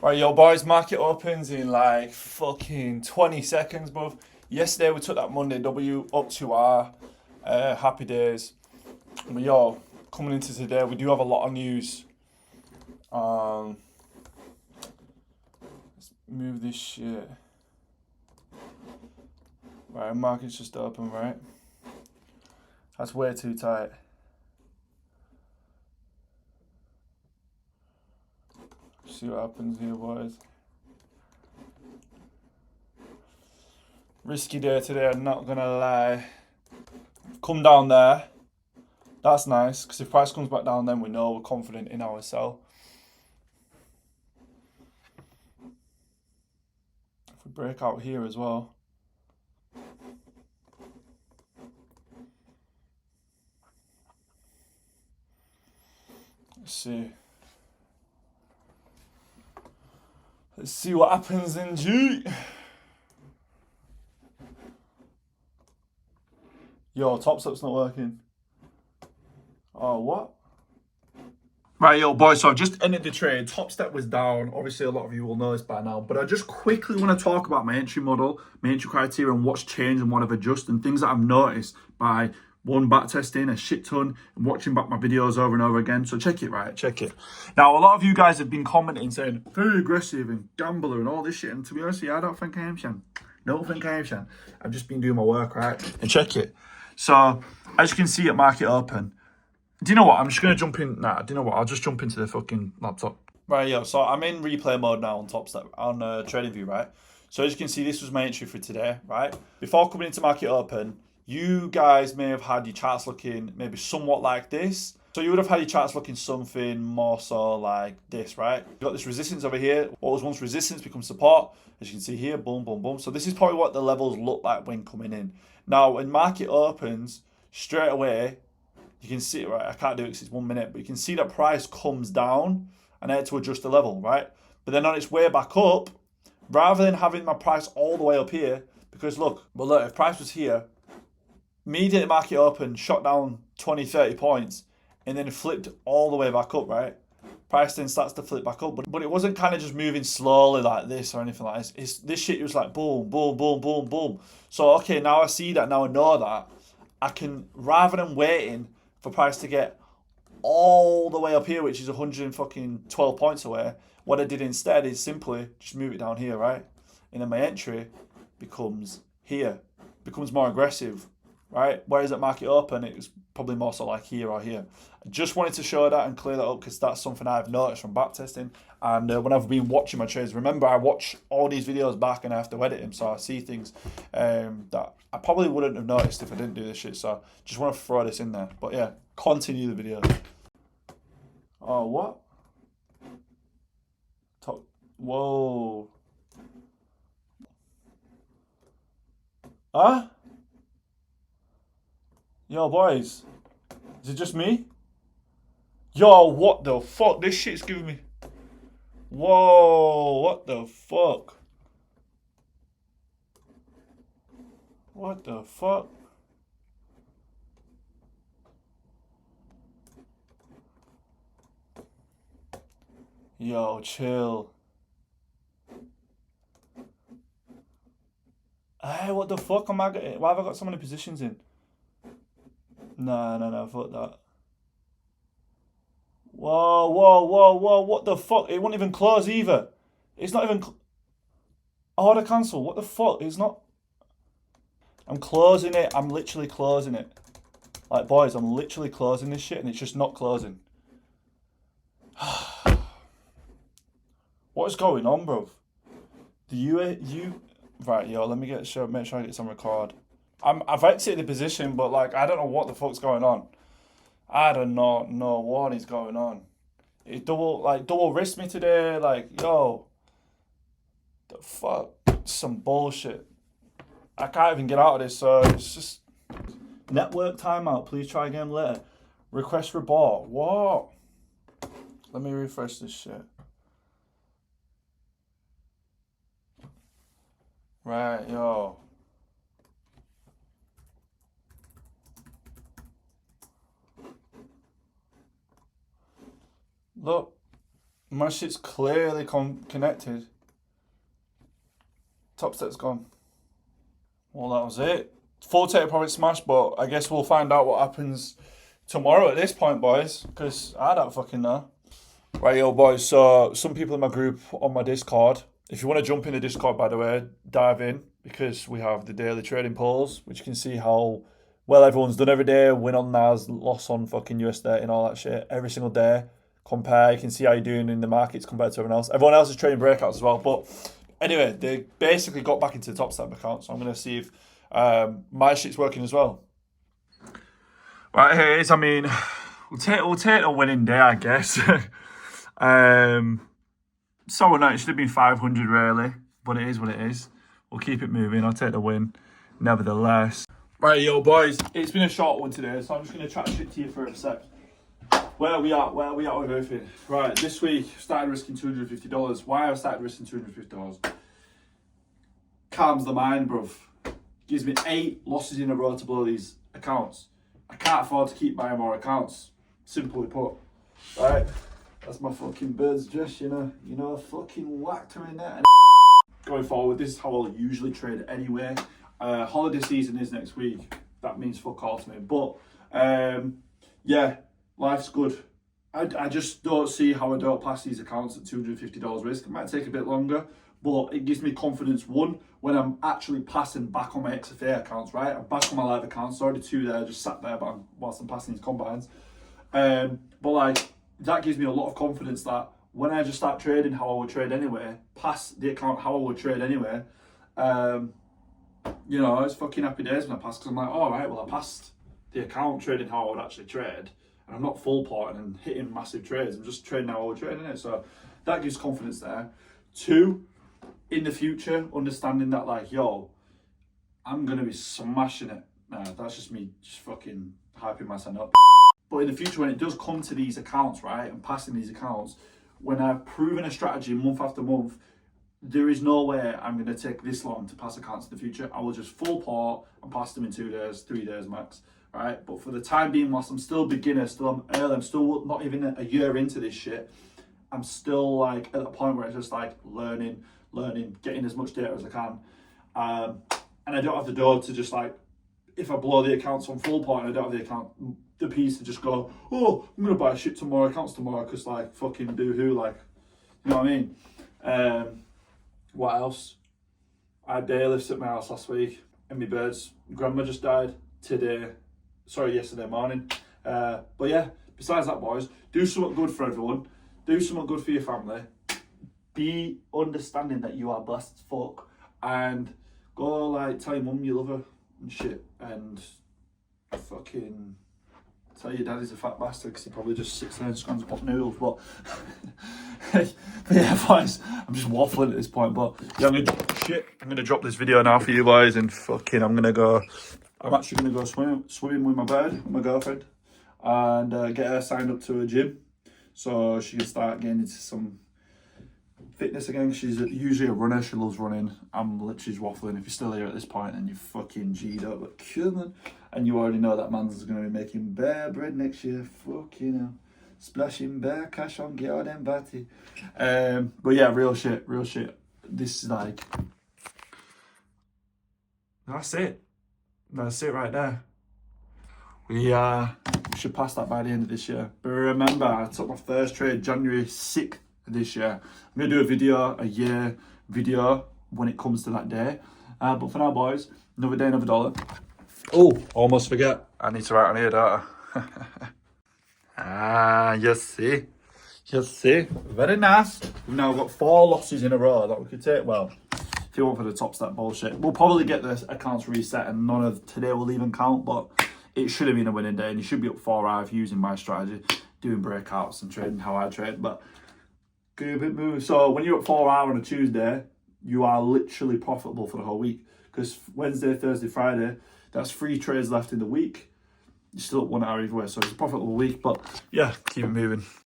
Right, yo, boys, market opens in like fucking 20 seconds, bruv. Yesterday we took that Monday W up to our happy days. But yo, coming into today, we do have a lot of news. Let's move this shit. Right, market's just open, right? That's way too tight. See what happens here, boys. Risky day today, I'm not gonna lie. Come down there. That's nice, because if price comes back down, then we know we're confident in our sell. If we break out here as well. Let's see. Let's see what happens in G. Yo, TOPSTEP's not working. Oh, what? Right, yo, boys, so I've just ended the trade. TOPSTEP was down. Obviously, a lot of you will know this by now. But I just quickly want to talk about my entry model, my entry criteria, and what's changed and what I've adjusted, and things that I've noticed by one back testing a shit ton and watching back my videos over and over again. So check it, right? Check it. Now, a lot of you guys have been commenting saying, very aggressive and gambler and all this shit. And to be honest, I don't think I am, Shan. Don't think I am, Shan. I've just been doing my work, right? And check it. So, as you can see at market open, do you know what? I'm just going to jump in. Nah, do you know what? I'll just jump into the fucking laptop. Right, yo. So I'm in replay mode now on TopStep, on TradingView, right? So as you can see, this was my entry for today, right? Before coming into market open, you guys may have had your charts looking maybe somewhat like this. So you would have had your charts looking something more so like this, right? You've got this resistance over here. What was once resistance becomes support. As you can see here, boom, boom, boom. So this is probably what the levels look like when coming in. Now, when market opens, straight away, you can see it, right? I can't do it because it's 1 minute, but you can see that price comes down and I had to adjust the level, right? But then on its way back up, rather than having my price all the way up here, because look, if price was here, immediately market open, shot down 20, 30 points, and then flipped all the way back up, right? Price then starts to flip back up, but it wasn't kind of just moving slowly like this or anything like this. This shit was like boom, boom, boom, boom, boom. So, okay, now I see that, now I know that, I can, rather than waiting for price to get all the way up here, which is 112 points away, what I did instead is simply just move it down here, right? And then my entry becomes here, becomes more aggressive, right? Whereas at market open, it was probably more so like here or here. I just wanted to show that and clear that up because that's something I've noticed from back testing. And when I've been watching my trades, remember I watch all these videos back and I have to edit them, so I see things that I probably wouldn't have noticed if I didn't do this shit. So just want to throw this in there. But yeah, continue the video. Oh, what? Top. Whoa. Huh? Yo, boys. Is it just me? Yo, what the fuck? This shit's giving me... Whoa, what the fuck? What the fuck? Yo, chill. Hey, what the fuck am I getting? Why have I got so many positions in? No, fuck that. Whoa, whoa, whoa, whoa, what the fuck? It won't even close either. It's not even... Order cancel, what the fuck? It's not... I'm closing it, I'm literally closing it. Like, boys, I'm literally closing this shit and it's just not closing. What is going on, bro? Right, yo, let me make sure I get this on record. I've exited the position, but like I don't know what the fuck's going on. I do not know what is going on. It double wrist me today. Like, yo, the fuck, some bullshit. I can't even get out of this. So it's just network timeout. Please try again later. Request report. What? Let me refresh this shit. Right, yo. Look. My shit's clearly connected. TOPSTEP's gone. Well, that was it. Full take profit smash, but I guess we'll find out what happens tomorrow at this point, boys, because I don't fucking know. Right, yo, boys, so some people in my group on my Discord, if you want to jump in the Discord, by the way, dive in, because we have the daily trading polls, which you can see how well everyone's done every day, win on NAS, loss on fucking USD and all that shit, every single day. Compare, you can see how you're doing in the markets compared to everyone else. Everyone else is trading breakouts as well, but anyway, they basically got back into the TOPSTEP account, so I'm going to see if my shit's working as well. Right, here it is. I mean, we'll take a winning day, I guess. So no, it should have been 500 really, but it is what it is. We'll keep it moving. I'll take the win, nevertheless. Right, yo, boys, it's been a short one today, so I'm just going to chat shit to you for a sec. Where are we at with everything? Right, this week, started risking $250. Why have I started risking $250? Calms the mind, bruv. Gives me 8 losses in a row to blow these accounts. I can't afford to keep buying more accounts, simply put. Right, that's my fucking bird's dress, you know, fucking whacked her in there. And going forward, this is how I'll usually trade anyway. Holiday season is next week. That means fuck all to me. But, yeah, life's good. I just don't see how I don't pass these accounts at $250 risk. It might take a bit longer, but it gives me confidence, one, when I'm actually passing back on my XFA accounts, right? I'm back on my live accounts. Already 2 there, just sat there whilst I'm passing these combines. But like, that gives me a lot of confidence that when I just start trading how I would trade anyway, pass the account how I would trade anyway, you know, it's fucking happy days when I pass, because I'm like, all right, well, I passed the account trading how I would actually trade, and I'm not full porting and hitting massive trades. I'm just trading how I would trade, innit? So that gives confidence there. 2, in the future, understanding that, like, yo, I'm going to be smashing it. Nah, that's just me just fucking hyping myself up. But in the future, when it does come to these accounts, right, and passing these accounts, when I've proven a strategy month after month, there is no way I'm going to take this long to pass accounts in the future. I will just full port and pass them in 2 days, 3 days max, right? But for the time being, whilst I'm still a beginner, still I'm early, I'm still not even a year into this shit, I'm still like at the point where it's just like learning, getting as much data as I can. And I don't have the dough to just like, if I blow the accounts on full port and I don't have the piece to just go, oh, I'm going to buy shit tomorrow, accounts tomorrow, because like fucking boo-hoo, like, you know what I mean? What else? I had day lifts at my house last week, and my bird's grandma just died yesterday morning. But yeah, besides that, boys, do something good for everyone. Do something good for your family. Be understanding that you are blessed as fuck, and go like tell your mum you love her and shit, and fucking tell your dad he's a fat bastard because he probably just sits there and scrams pot noodles. But yeah, boys, I'm just waffling at this point. But yeah, I'm gonna drop this video now for you boys, and fucking I'm actually gonna go swimming with my bird, with my girlfriend, and get her signed up to a gym so she can start getting into some fitness again. She's usually a runner. She loves running. I'm literally just waffling. If you're still here at this point and you're fucking G'd up, but come, and you already know that man's going to be making bear bread next year. Fucking hell. Splashing bear cash on Gerd and Batty. But yeah, real shit. This is like, that's it right there. We should pass that by the end of this year. But remember, I took my first trade January 6th of this year. I'm going to do a year video when it comes to that day. But for now, boys, another day, another dollar. Oh, almost forget. I need to write on here, don't I? You see. Very nice. We've now got 4 losses in a row that we could take. Well, if you want for the TOPSTEP bullshit, we'll probably get the accounts reset and none of today will even count, but it should have been a winning day, and you should be up 4-5 using my strategy, doing breakouts and trading how I trade. But good bit move. So when you're at 4-hour on a Tuesday, you are literally profitable for the whole week, because Wednesday, Thursday, Friday, that's 3 trades left in the week. You're still up 1 hour either way, so it's a profitable week. But yeah, keep it moving.